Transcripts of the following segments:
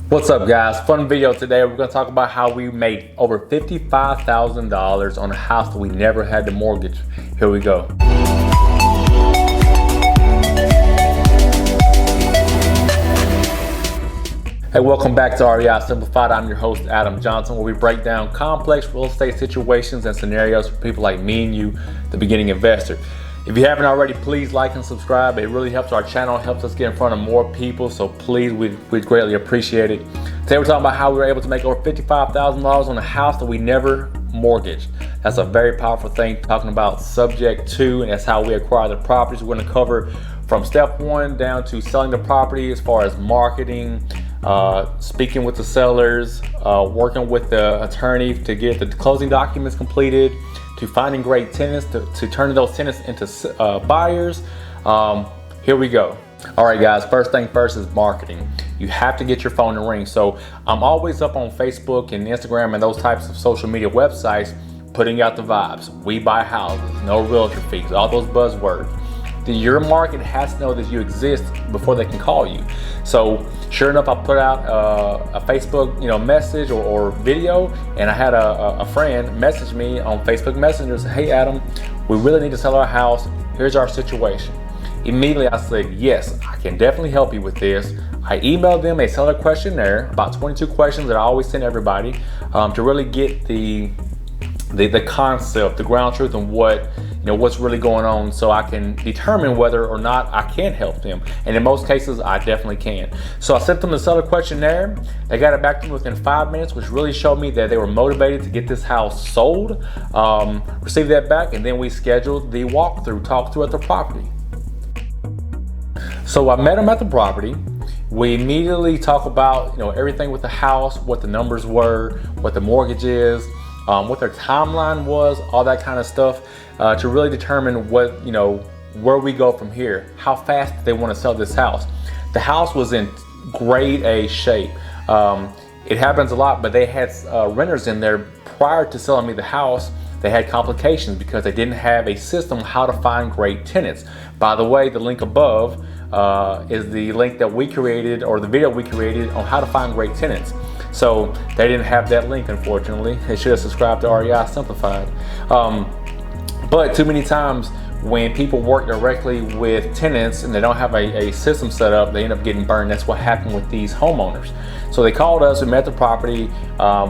What's up, guys? Fun video today. We're going to talk about how we made over $55,000 on a house that we never had to mortgage. Here we go. Hey, welcome back to REI Simplified. I'm your host, Adam Johnson, where we break down complex real estate situations and scenarios for people like me and you, the beginning investor. If you haven't already, please like and subscribe. It really helps our channel, helps us get in front of more people. So please, we'd greatly appreciate it. Today we're talking about how we were able to make over $55,000 on a house that we never mortgaged. That's a very powerful thing, talking about subject to, and that's how we acquire the properties. We're going to cover from step one down to selling the property, as far as marketing, speaking with the sellers, working with the attorney to get the closing documents completed, to finding great tenants, to turning those tenants into buyers. Here we go. All right, guys, first thing first is marketing. You have to get your phone to ring. So I'm always up on Facebook and Instagram and those types of social media websites putting out the vibes. We buy houses, no realtor fees, all those buzzwords. Your market has to know that you exist before they can call you. So sure enough, I put out a Facebook message or video, and I had a friend message me on Facebook Messenger, say, "Hey Adam, we really need to sell our house. Here's our situation." Immediately I said, yes, I can definitely help you with this. I emailed them a seller questionnaire, about 22 questions that I always send everybody, to really get the concept, the ground truth, and what's really going on, so I can determine whether or not I can help them. And in most cases, I definitely can. So I sent them the seller questionnaire. They got it back to me within 5 minutes, which really showed me that they were motivated to get this house sold. Received that back, and then we scheduled the walkthrough, talk through at the property. So I met them at the property. We immediately talk about everything with the house, what the numbers were, what the mortgage is, what their timeline was, all that kind of stuff, to really determine where we go from here, how fast they want to sell this house. The house was in grade A shape. It happens a lot, but they had renters in there prior to selling me the house. They had complications because they didn't have a system how to find great tenants. By the way, the link above is the link that we created, or the video we created on how to find great tenants. So they didn't have that link, unfortunately. They should have subscribed to REI Simplified. But too many times when people work directly with tenants and they don't have a system set up, they end up getting burned. That's what happened with these homeowners. So they called us, we met the property.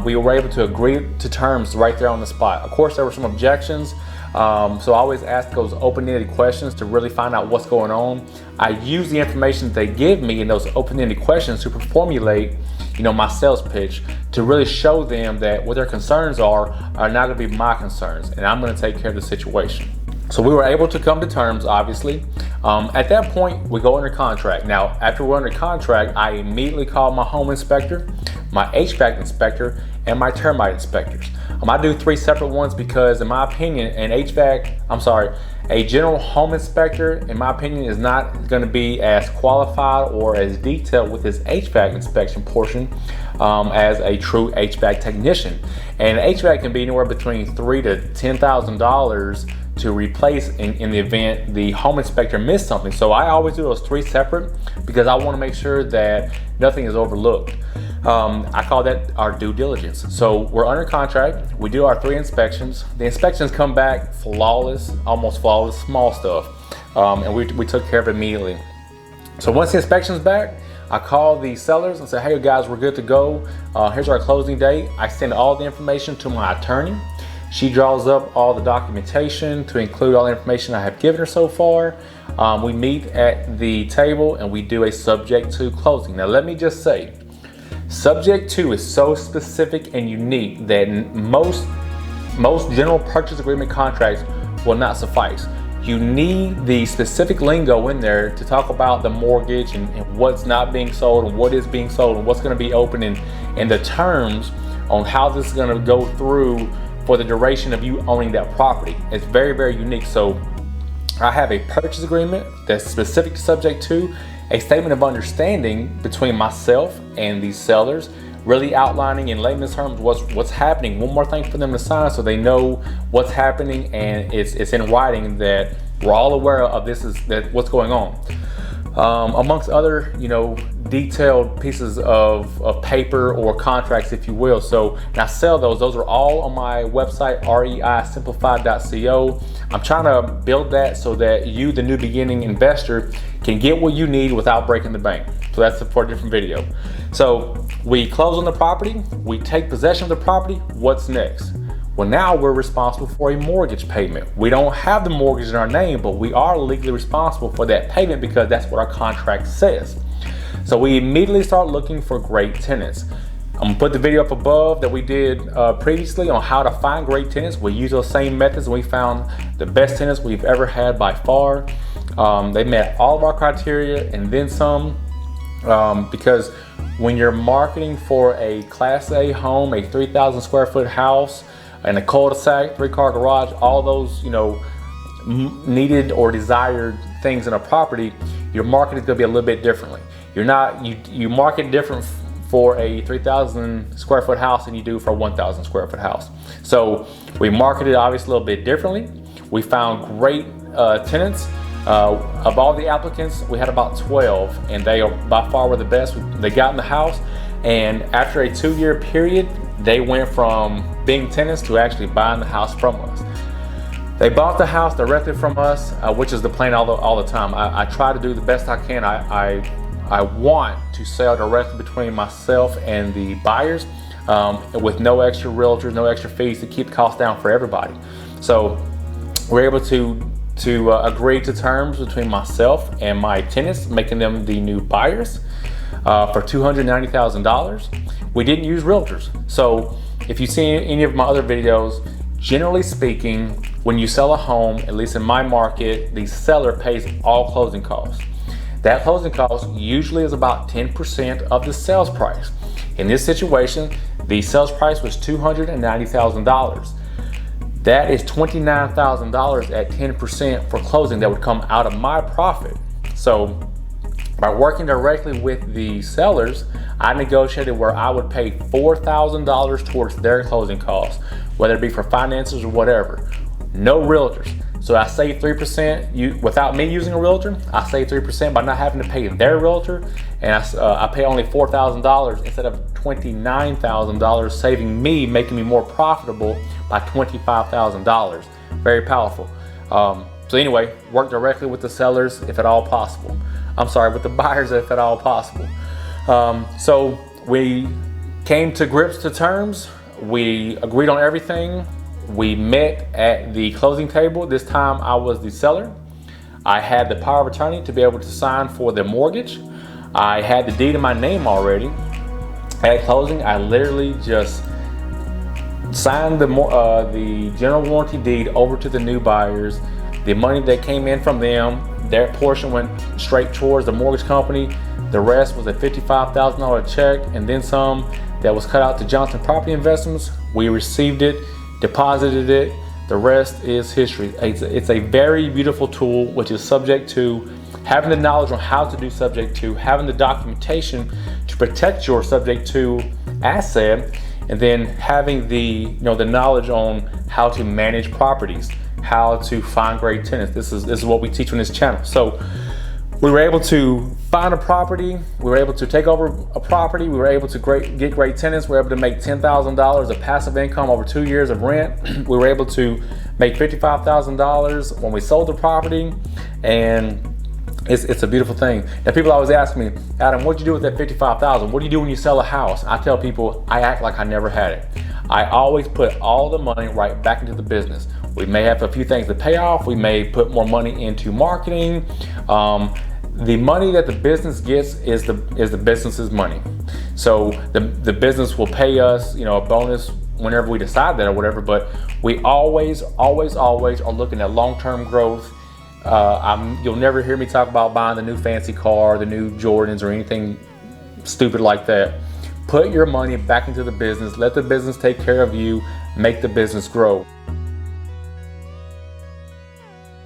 We were able to agree to terms right there on the spot. Of course, there were some objections. So I always ask those open-ended questions to really find out what's going on. I use the information that they give me in those open-ended questions to formulate my sales pitch, to really show them that what their concerns are not going to be my concerns, and I'm going to take care of the situation. So we were able to come to terms, obviously. At that point, we go under contract. Now, after we're under contract, I immediately call my home inspector, my HVAC inspector, and my termite inspectors. I do 3 separate ones because, in my opinion, a general home inspector, in my opinion, is not going to be as qualified or as detailed with his HVAC inspection portion as a true HVAC technician. And HVAC can be anywhere between $3,000 to $10,000 to replace in the event the home inspector missed something. So I always do those 3 separate because I want to make sure that nothing is overlooked. I call that our due diligence. So we're under contract. We do our 3 inspections. The inspections come back flawless, almost flawless, small stuff. And we took care of it immediately. So once the inspection's back, I call the sellers and say, "Hey guys, we're good to go. Here's our closing date." I send all the information to my attorney. She draws up all the documentation to include all the information I have given her so far. We meet at the table and we do a subject to closing. Now let me just say, subject to is so specific and unique that most general purchase agreement contracts will not suffice. You need the specific lingo in there to talk about the mortgage and what's not being sold and what is being sold and what's going to be open, and the terms on how this is going to go through for the duration of you owning that property. It's very, very unique. So I have a purchase agreement that's specific to subject to, a statement of understanding between myself and these sellers, really outlining in layman's terms what's happening. One more thing for them to sign so they know what's happening, and it's in writing that we're all aware of what's going on. amongst other, detailed pieces of paper or contracts, if you will. So, and I sell those. Those are all on my website, reisimplified.co. I'm trying to build that so that you, the new beginning investor, can get what you need without breaking the bank. So that's for a different video. So we close on the property, we take possession of the property. What's next? Well, now we're responsible for a mortgage payment. We don't have the mortgage in our name, but we are legally responsible for that payment because that's what our contract says. So we immediately start looking for great tenants. I'm gonna put the video up above that we did previously on how to find great tenants. We use those same methods and we found the best tenants we've ever had by far. They met all of our criteria and then some, because when you're marketing for a Class A home, a 3,000 square foot house, and a cul-de-sac, 3-car garage, all those, needed or desired things in a property, your market is gonna be a little bit differently. You market different for a 3,000 square foot house than you do for a 1,000 square foot house. So we marketed obviously a little bit differently. We found great tenants. Of all the applicants, we had about 12, and they by far were the best. They got in the house, and after a 2-year period, they went from being tenants to actually buying the house from us. They bought the house directly from us, which is the plan all the time. I try to do the best I can. I want to sell directly between myself and the buyers, with no extra realtors, no extra fees, to keep the costs down for everybody. So we're able to agree to terms between myself and my tenants, making them the new buyers for $290,000. We didn't use realtors. So if you see any of my other videos, generally speaking, when you sell a home, at least in my market, the seller pays all closing costs. That closing cost usually is about 10% of the sales price. In this situation, the sales price was $290,000. That is $29,000 at 10% for closing that would come out of my profit. So by working directly with the sellers, I negotiated where I would pay $4,000 towards their closing costs, whether it be for finances or whatever. No realtors. So I save 3%. Without me using a realtor, I save 3% by not having to pay their realtor, and I pay only $4,000 instead of $29,000, saving me, making me more profitable by $25,000. Very powerful. So anyway, work directly with the sellers if at all possible. I'm sorry, with the buyers if at all possible. So we came to grips to terms. We agreed on everything. We met at the closing table. This time I was the seller. I had the power of attorney to be able to sign for the mortgage. I had the deed in my name already. At closing, I literally just signed the general warranty deed over to the new buyers. The money that came in from them, their portion went straight towards the mortgage company. The rest was a $55,000 check and then some that was cut out to Johnson Property Investments. We received it, deposited it. The rest is history. It's a very beautiful tool, which is subject to having the knowledge on how to do subject to, having the documentation to protect your subject to asset, and then having the knowledge on how to manage properties, how to find great tenants. This is what we teach on this channel. So we were able to find a property, we were able to take over a property, we were able to get great tenants, we were able to make $10,000 of passive income over 2 years of rent. We were able to make $55,000 when we sold the property, and it's a beautiful thing. Now people always ask me, Adam, what'd you do with that $55,000? What do you do when you sell a house? I tell people, I act like I never had it. I always put all the money right back into the business. We may have a few things to pay off. We may put more money into marketing. The money that the business gets is the business's money. So the business will pay us, a bonus whenever we decide that or whatever. But we always are looking at long-term growth. You'll never hear me talk about buying the new fancy car, the new Jordans, or anything stupid like that. Put your money back into the business. Let the business take care of you. Make the business grow.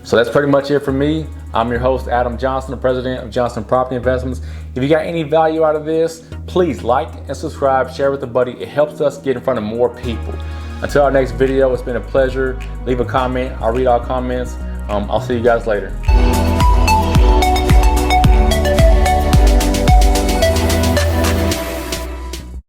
So that's pretty much it for me. I'm your host, Adam Johnson, the president of Johnson Property Investments. If you got any value out of this, please like and subscribe, share with a buddy. It helps us get in front of more people. Until our next video, it's been a pleasure. Leave a comment. I'll read all comments. I'll see you guys later.